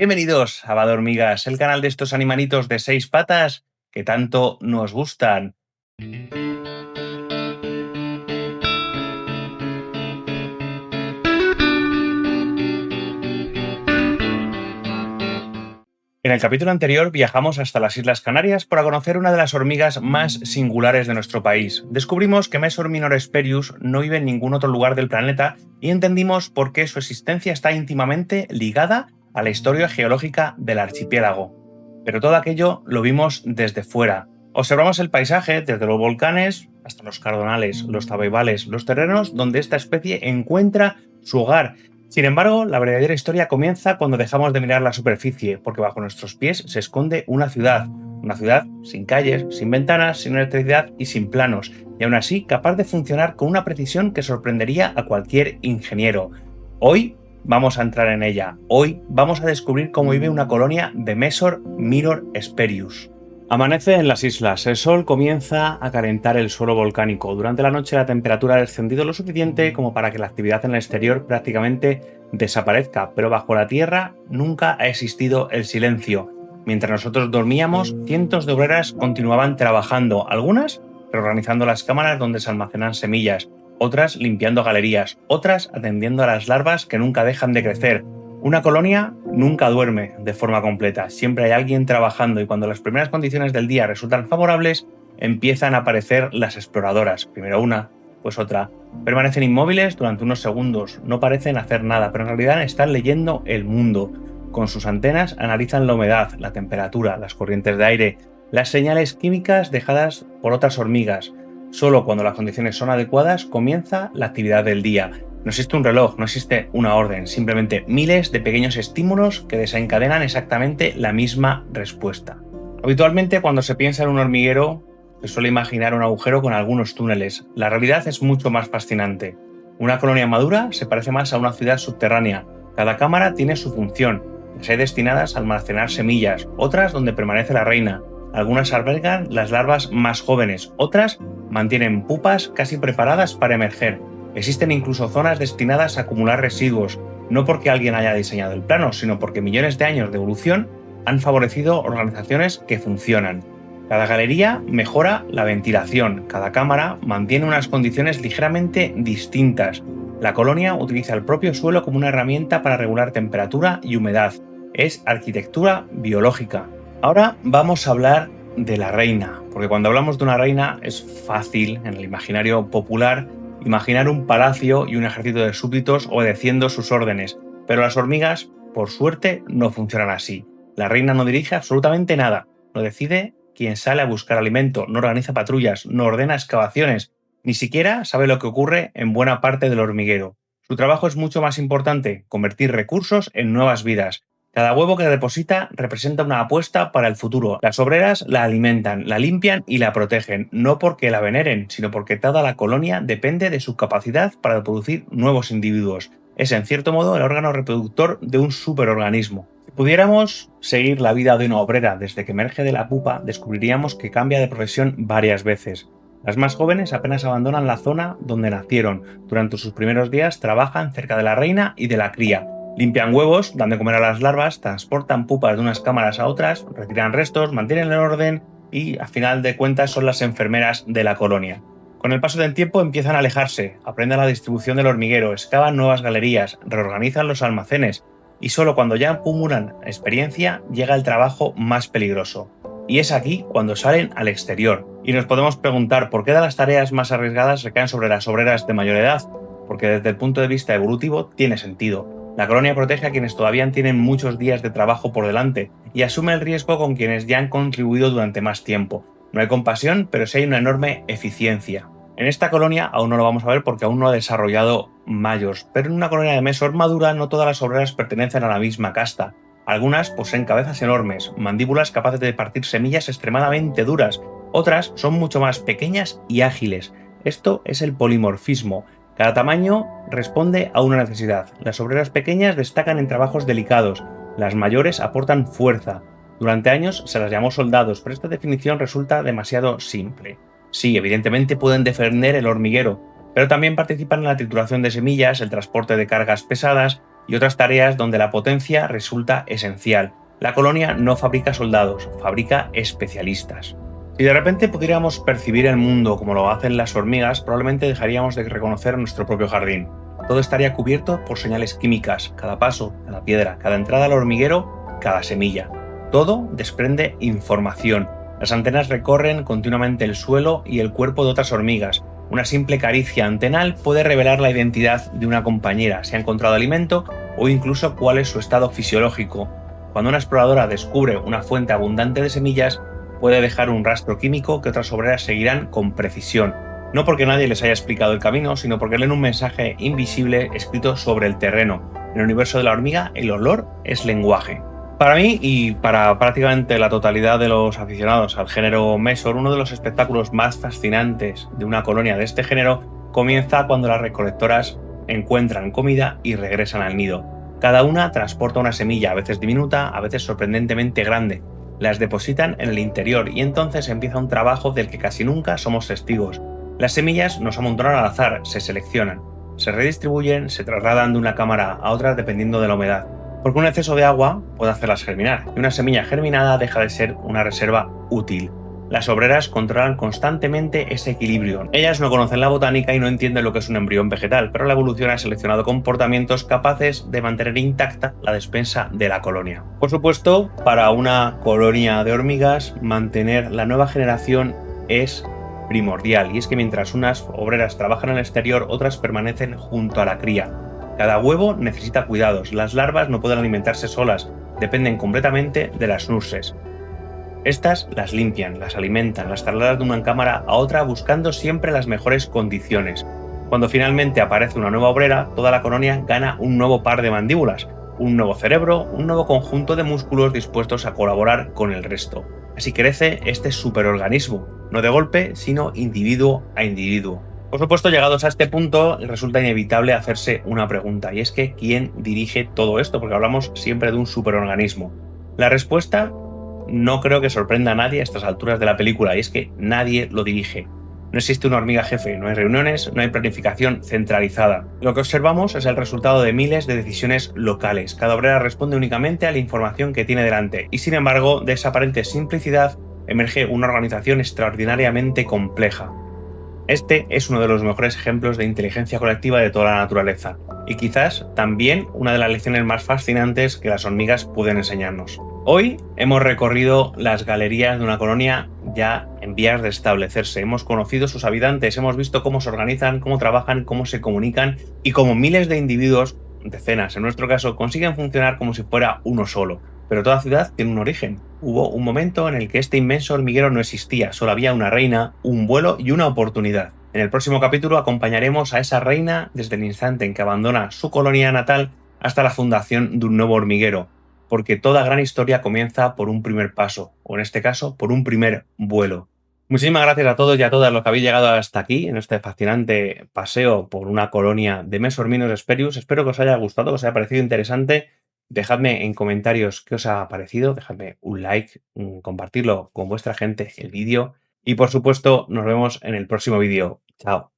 Bienvenidos a Va de Hormigas, el canal de estos animalitos de 6 patas que tanto nos gustan. En el capítulo anterior viajamos hasta las Islas Canarias para conocer una de las hormigas más singulares de nuestro país. Descubrimos que Mesor minor hesperius no vive en ningún otro lugar del planeta y entendimos por qué su existencia está íntimamente ligada a la historia geológica del archipiélago. Pero todo aquello lo vimos desde fuera. Observamos el paisaje desde los volcanes hasta los cardonales, los tabaibales, los terrenos donde esta especie encuentra su hogar. Sin embargo, la verdadera historia comienza cuando dejamos de mirar la superficie, porque bajo nuestros pies se esconde una ciudad sin calles, sin ventanas, sin electricidad y sin planos, y aún así capaz de funcionar con una precisión que sorprendería a cualquier ingeniero. Hoy vamos a entrar en ella. Hoy vamos a descubrir cómo vive una colonia de Mesor minor hesperius. Amanece en las islas, el sol comienza a calentar el suelo volcánico. Durante la noche la temperatura ha descendido lo suficiente como para que la actividad en el exterior prácticamente desaparezca, pero bajo la tierra nunca ha existido el silencio. Mientras nosotros dormíamos, cientos de obreras continuaban trabajando, algunas reorganizando las cámaras donde se almacenan semillas, otras limpiando galerías, otras atendiendo a las larvas que nunca dejan de crecer. Una colonia nunca duerme de forma completa, siempre hay alguien trabajando y cuando las primeras condiciones del día resultan favorables, empiezan a aparecer las exploradoras, primero una, pues otra. Permanecen inmóviles durante unos segundos, no parecen hacer nada, pero en realidad están leyendo el mundo. Con sus antenas analizan la humedad, la temperatura, las corrientes de aire, las señales químicas dejadas por otras hormigas. Solo cuando las condiciones son adecuadas comienza la actividad del día. No existe un reloj, no existe una orden, simplemente miles de pequeños estímulos que desencadenan exactamente la misma respuesta. Habitualmente cuando se piensa en un hormiguero se suele imaginar un agujero con algunos túneles. La realidad es mucho más fascinante. Una colonia madura se parece más a una ciudad subterránea. Cada cámara tiene su función. Las hay destinadas a almacenar semillas, otras donde permanece la reina. Algunas albergan las larvas más jóvenes, otras mantienen pupas casi preparadas para emerger. Existen incluso zonas destinadas a acumular residuos, no porque alguien haya diseñado el plano, sino porque millones de años de evolución han favorecido organizaciones que funcionan. Cada galería mejora la ventilación, cada cámara mantiene unas condiciones ligeramente distintas. La colonia utiliza el propio suelo como una herramienta para regular temperatura y humedad. Es arquitectura biológica. Ahora vamos a hablar de la reina, porque cuando hablamos de una reina es fácil, en el imaginario popular, imaginar un palacio y un ejército de súbditos obedeciendo sus órdenes, pero las hormigas, por suerte, no funcionan así. La reina no dirige absolutamente nada, no decide quién sale a buscar alimento, no organiza patrullas, no ordena excavaciones, ni siquiera sabe lo que ocurre en buena parte del hormiguero. Su trabajo es mucho más importante, convertir recursos en nuevas vidas. Cada huevo que deposita representa una apuesta para el futuro. Las obreras la alimentan, la limpian y la protegen, no porque la veneren, sino porque toda la colonia depende de su capacidad para producir nuevos individuos. Es, en cierto modo, el órgano reproductor de un superorganismo. Si pudiéramos seguir la vida de una obrera desde que emerge de la pupa, descubriríamos que cambia de profesión varias veces. Las más jóvenes apenas abandonan la zona donde nacieron. Durante sus primeros días trabajan cerca de la reina y de la cría. Limpian huevos, dan de comer a las larvas, transportan pupas de unas cámaras a otras, retiran restos, mantienen el orden y, a final de cuentas, son las enfermeras de la colonia. Con el paso del tiempo empiezan a alejarse, aprenden la distribución del hormiguero, excavan nuevas galerías, reorganizan los almacenes y solo cuando ya acumulan experiencia llega el trabajo más peligroso. Y es aquí cuando salen al exterior. Y nos podemos preguntar por qué de las tareas más arriesgadas recaen sobre las obreras de mayor edad, porque desde el punto de vista evolutivo tiene sentido. La colonia protege a quienes todavía tienen muchos días de trabajo por delante y asume el riesgo con quienes ya han contribuido durante más tiempo. No hay compasión, pero sí hay una enorme eficiencia. En esta colonia aún no lo vamos a ver porque aún no ha desarrollado mayors, pero en una colonia de Mesor madura no todas las obreras pertenecen a la misma casta. Algunas poseen cabezas enormes, mandíbulas capaces de partir semillas extremadamente duras, otras son mucho más pequeñas y ágiles. Esto es el polimorfismo. Cada tamaño responde a una necesidad. Las obreras pequeñas destacan en trabajos delicados, las mayores aportan fuerza. Durante años se las llamó soldados, pero esta definición resulta demasiado simple. Sí, evidentemente pueden defender el hormiguero, pero también participan en la trituración de semillas, el transporte de cargas pesadas y otras tareas donde la potencia resulta esencial. La colonia no fabrica soldados, fabrica especialistas. Si de repente pudiéramos percibir el mundo como lo hacen las hormigas, probablemente dejaríamos de reconocer nuestro propio jardín. Todo estaría cubierto por señales químicas, cada paso, cada piedra, cada entrada al hormiguero, cada semilla. Todo desprende información. Las antenas recorren continuamente el suelo y el cuerpo de otras hormigas. Una simple caricia antenal puede revelar la identidad de una compañera, si ha encontrado alimento o incluso cuál es su estado fisiológico. Cuando una exploradora descubre una fuente abundante de semillas, puede dejar un rastro químico que otras obreras seguirán con precisión. No porque nadie les haya explicado el camino, sino porque leen un mensaje invisible escrito sobre el terreno. En el universo de la hormiga, el olor es lenguaje. Para mí y para prácticamente la totalidad de los aficionados al género Mesor, uno de los espectáculos más fascinantes de una colonia de este género comienza cuando las recolectoras encuentran comida y regresan al nido. Cada una transporta una semilla, a veces diminuta, a veces sorprendentemente grande. Las depositan en el interior y entonces empieza un trabajo del que casi nunca somos testigos. Las semillas no se amontonan al azar, se seleccionan, se redistribuyen, se trasladan de una cámara a otra dependiendo de la humedad, porque un exceso de agua puede hacerlas germinar, y una semilla germinada deja de ser una reserva útil. Las obreras controlan constantemente ese equilibrio. Ellas no conocen la botánica y no entienden lo que es un embrión vegetal, pero la evolución ha seleccionado comportamientos capaces de mantener intacta la despensa de la colonia. Por supuesto, para una colonia de hormigas, mantener la nueva generación es primordial, y es que mientras unas obreras trabajan en el exterior, otras permanecen junto a la cría. Cada huevo necesita cuidados, las larvas no pueden alimentarse solas, dependen completamente de las nurses. Estas las limpian, las alimentan, las trasladan de una cámara a otra buscando siempre las mejores condiciones. Cuando finalmente aparece una nueva obrera, toda la colonia gana un nuevo par de mandíbulas, un nuevo cerebro, un nuevo conjunto de músculos dispuestos a colaborar con el resto. Así crece este superorganismo, no de golpe, sino individuo a individuo. Por supuesto, llegados a este punto, resulta inevitable hacerse una pregunta, y es que ¿quién dirige todo esto? Porque hablamos siempre de un superorganismo. La respuesta no creo que sorprenda a nadie a estas alturas de la película, y es que nadie lo dirige. No existe una hormiga jefe, no hay reuniones, no hay planificación centralizada. Lo que observamos es el resultado de miles de decisiones locales. Cada obrera responde únicamente a la información que tiene delante, y sin embargo, de esa aparente simplicidad emerge una organización extraordinariamente compleja. Este es uno de los mejores ejemplos de inteligencia colectiva de toda la naturaleza, y quizás también una de las lecciones más fascinantes que las hormigas pueden enseñarnos. Hoy hemos recorrido las galerías de una colonia ya en vías de establecerse, hemos conocido sus habitantes, hemos visto cómo se organizan, cómo trabajan, cómo se comunican y cómo miles de individuos, decenas en nuestro caso, consiguen funcionar como si fuera uno solo. Pero toda ciudad tiene un origen. Hubo un momento en el que este inmenso hormiguero no existía, solo había una reina, un vuelo y una oportunidad. En el próximo capítulo acompañaremos a esa reina desde el instante en que abandona su colonia natal hasta la fundación de un nuevo hormiguero, porque toda gran historia comienza por un primer paso, o en este caso, por un primer vuelo. Muchísimas gracias a todos y a todas los que habéis llegado hasta aquí en este fascinante paseo por una colonia de Mesorminos Sperius. Espero que os haya gustado, que os haya parecido interesante. Dejadme en comentarios qué os ha parecido, dejadme un like, compartirlo con vuestra gente el vídeo y por supuesto nos vemos en el próximo vídeo. Chao.